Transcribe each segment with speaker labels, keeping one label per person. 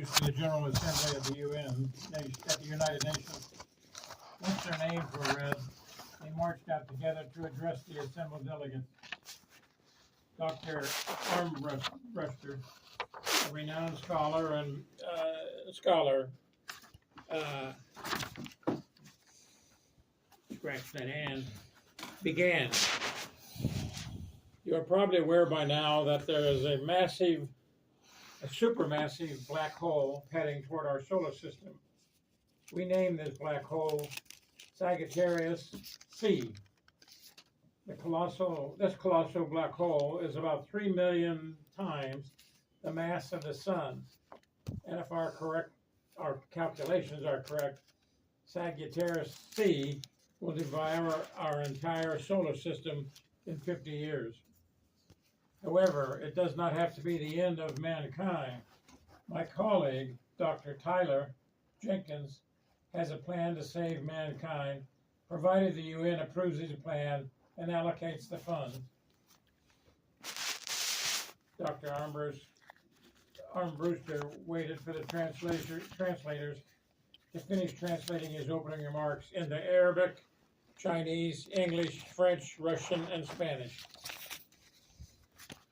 Speaker 1: to the General Assembly of the UN, at the United Nations. Once their names were read, they marched out together to address the assembled delegates. Dr. Armbruster, a renowned scholar and scratch that hand, began. You are probably aware by now that there is a supermassive black hole heading toward our solar system. We name this black hole Sagittarius C. This colossal black hole is about 3 million times the mass of the sun. And if our calculations are correct, Sagittarius C will devour our entire solar system in 50 years. However, it does not have to be the end of mankind. My colleague, Dr. Tyler Jenkins, has a plan to save mankind, provided the UN approves his plan and allocates the funds. Dr. Armbruster waited for the translators to finish translating his opening remarks into Arabic, Chinese, English, French, Russian, and Spanish.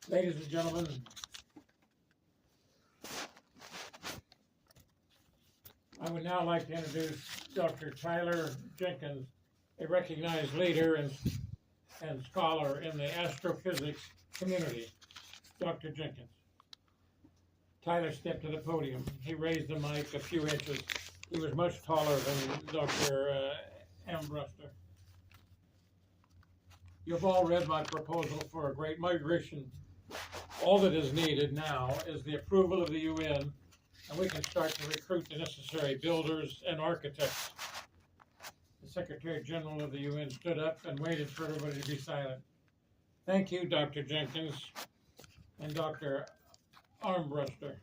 Speaker 1: Ladies and gentlemen, I would now like to introduce Dr. Tyler Jenkins, a recognized leader and scholar in the astrophysics community. Dr. Jenkins. Tyler stepped to the podium. He raised the mic a few inches. He was much taller than Dr. Armbruster. You've all read my proposal for a great migration. All that is needed now is the approval of the UN, and we can start to recruit the necessary builders and architects. The Secretary General of the UN stood up and waited for everybody to be silent. Thank you, Dr. Jenkins and Dr. Armbruster.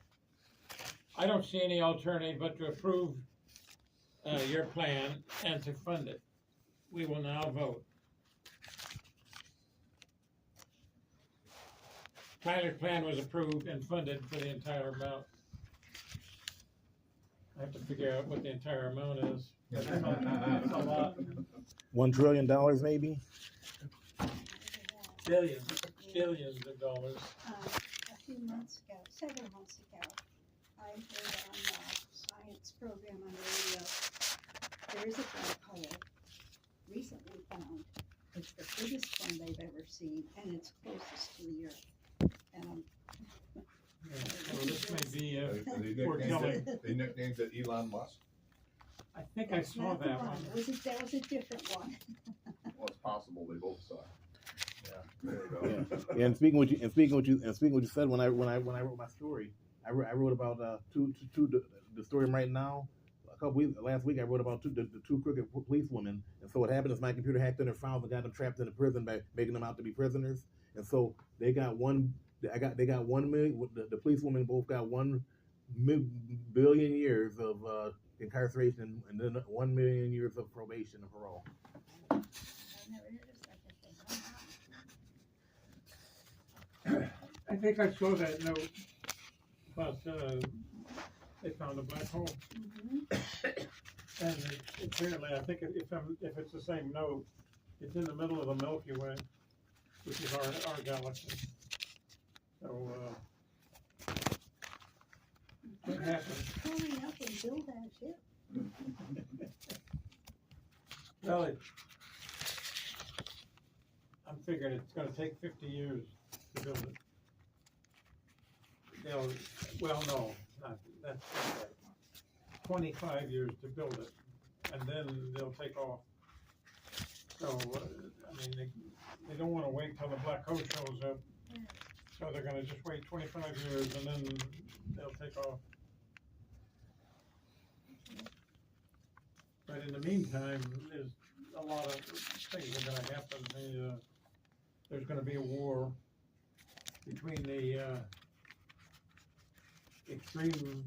Speaker 1: I don't see any alternative but to approve your plan and to fund it. We will now vote. Tyler's plan was approved and funded for the entire amount. I have to figure out what the entire amount is. It's a lot.
Speaker 2: $1 trillion, maybe?
Speaker 1: Billions of dollars.
Speaker 3: A few months ago, several months ago, I heard on the science program on the radio, there is a black hole recently found. It's the biggest one they've ever seen, and it's closest to the Earth. And
Speaker 1: Well, this may be
Speaker 4: They
Speaker 1: foretelling.
Speaker 4: nicknamed it Elon Musk.
Speaker 1: I think I
Speaker 3: that's
Speaker 1: saw
Speaker 3: not the
Speaker 1: that
Speaker 3: one.
Speaker 1: one.
Speaker 3: That was a different one.
Speaker 4: Well, it's possible they both saw it. Yeah, there you go.
Speaker 2: Yeah. And speaking what you said when I wrote my story, I wrote about the story I'm writing now. Last week I wrote about the two crooked police women. And so what happened is my computer hacked in their files and got them trapped in a prison by making them out to be prisoners. And so they got 1 million. The police women both got 1 billion years of incarceration and then 1 million years of probation and parole.
Speaker 3: I've never heard of such a thing.
Speaker 1: I think I saw that note, but they found a black hole. And apparently, I think if it's the same note, it's in the middle of the Milky Way, which is our galaxy. So, what happened?
Speaker 3: Hurry up and build that ship.
Speaker 1: Well, I'm figuring it's gonna take 50 years to build it. No, that's not right. 25 years to build it, and then they'll take off. So, I mean, they don't wanna wait till the black hole shows up, so they're gonna just wait 25 years and then they'll take off. But in the meantime, there's a lot of things are gonna happen. There's gonna be a war between the extreme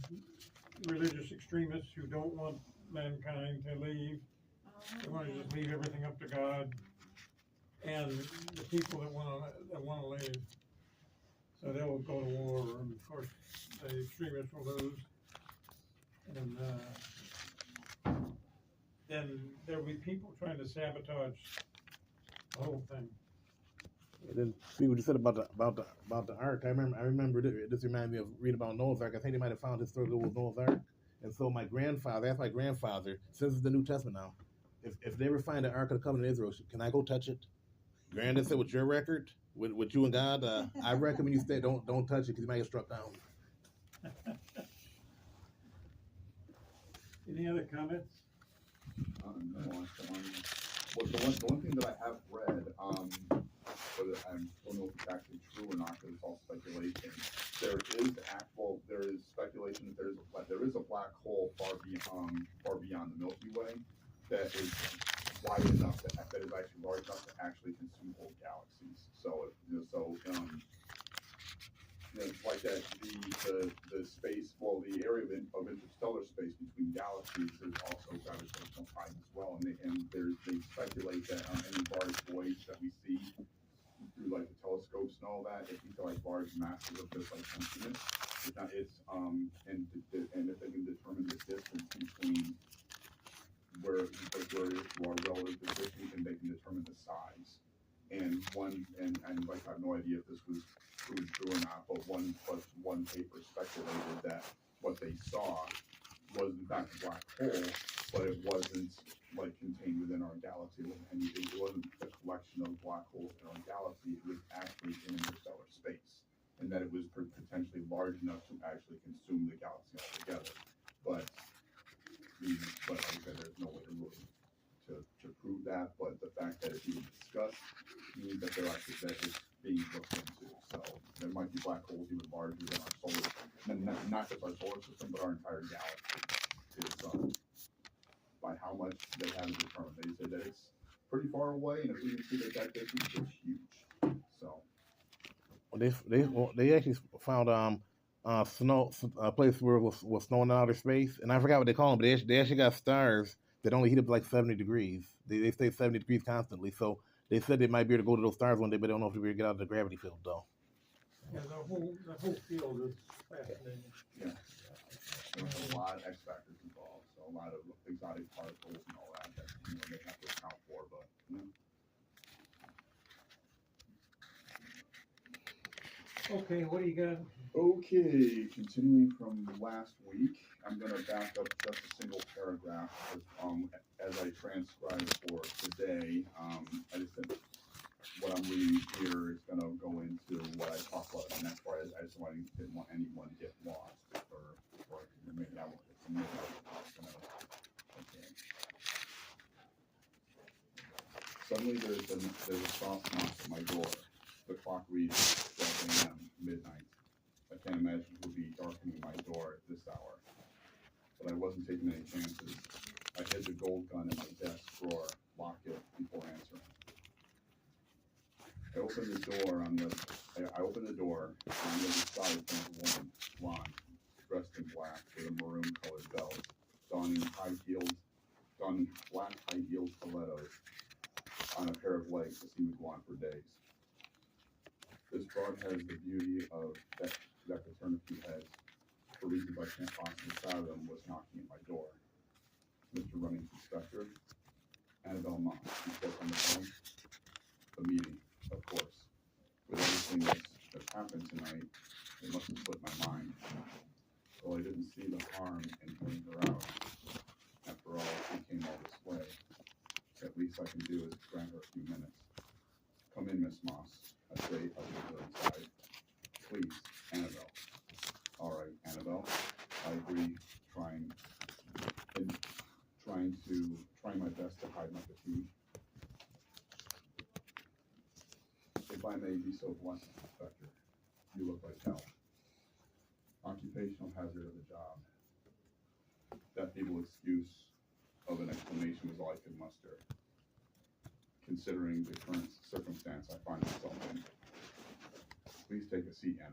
Speaker 1: religious extremists who don't want mankind to leave. They want to just leave everything up to God, and the people that want to leave. So they'll go to war, and of course the extremists will lose. people trying to sabotage the whole thing.
Speaker 2: And then see what you said about the ark. I remember this reminded me of reading about Noah's Ark. I think they might have found historically was Noah's Ark. And so my grandfather, that's my grandfather, since it's the New Testament now, if they ever find the Ark of the Covenant of Israel, can I go touch it? Granddad said with your record, with you and God, I recommend you stay. Don't touch it because you might get struck down.
Speaker 1: Any other comments?
Speaker 4: No, well, the one thing that I have read, but I don't know if it's actually true or not, because it's all speculation. There is speculation that there is a black hole far beyond the Milky Way that is wide enough that is actually large enough to actually consume whole galaxies. So, like that, the space, well, the area of interstellar space between galaxies is also gravitational time as well, and they speculate that any large voids that we see through like the telescopes and all that, if these are like large masses of just like emptiness, and if they can determine the distance between where it is to our relative position, and they can determine the size. And like I have no idea if this was true or not, but one paper speculated that what they saw was in fact a black hole, but it wasn't like contained within our galaxy. It wasn't a collection of black holes in our galaxy. It was actually in interstellar space, and that it was potentially large enough to actually consume the galaxy altogether. But like I said, there's no way to really to prove that. But the fact that it's even discussed means that that it's being looked into. So there might be black holes even larger than our solar system, not just our solar system, but our entire galaxy. Is by how much they haven't determined. They said that it's pretty far away, and if we can see that distance, it's huge. So
Speaker 2: They actually found snow, a place where it was snow in outer space, and I forgot what they call them, but they actually got stars that only heat up like 70 degrees. They stay 70 degrees constantly. So they said they might be able to go to those stars one day, but they don't know if they'll be able to get out of the gravity field though.
Speaker 1: Yeah, the whole field is fascinating.
Speaker 4: yeah, there's a lot of X factors involved. So a lot of exotic particles and all that they have to account for. But
Speaker 1: Okay, what do you got?
Speaker 4: Okay, continuing from last week, I'm going to back up just a single paragraph as I transcribed for today. I just said what I'm reading here is going to go into what I talked about in the next part. I just didn't want anyone to get lost or maybe I was going to. Okay. Suddenly there's a soft knock at my door. The clock reads 12 a.m. midnight. I can't imagine who would be darkening my door at this hour. But I wasn't taking any chances. I hid the gold gun in my desk drawer, locked it before answering. I opened the door on the other side was a woman, blonde, dressed in black with a maroon-colored belt, donning black high-heeled stilettos on a pair of legs that seemed to go on for days. This broad has the beauty of that paternity has, for reasons I can't possibly fathom, was knocking at my door. Mr. Running's inspector, Annabelle Moss, he spoke on the phone. The meeting, of course. With everything that's happened tonight, it must have slipped my mind. Well, I didn't see the harm in hearing her out. After all, she came all this way. At least I can do is grant her a few minutes. Come in, Miss Moss. I say, I'll get her inside. Please, Annabelle. All right, Annabelle. I agree. Trying my best to hide my fatigue. If I may be so blunt, Inspector, you look like hell. Occupational hazard of the job. That feeble excuse of an explanation was all I could muster, considering the current circumstance I find myself in. Please take a seat, Annabelle.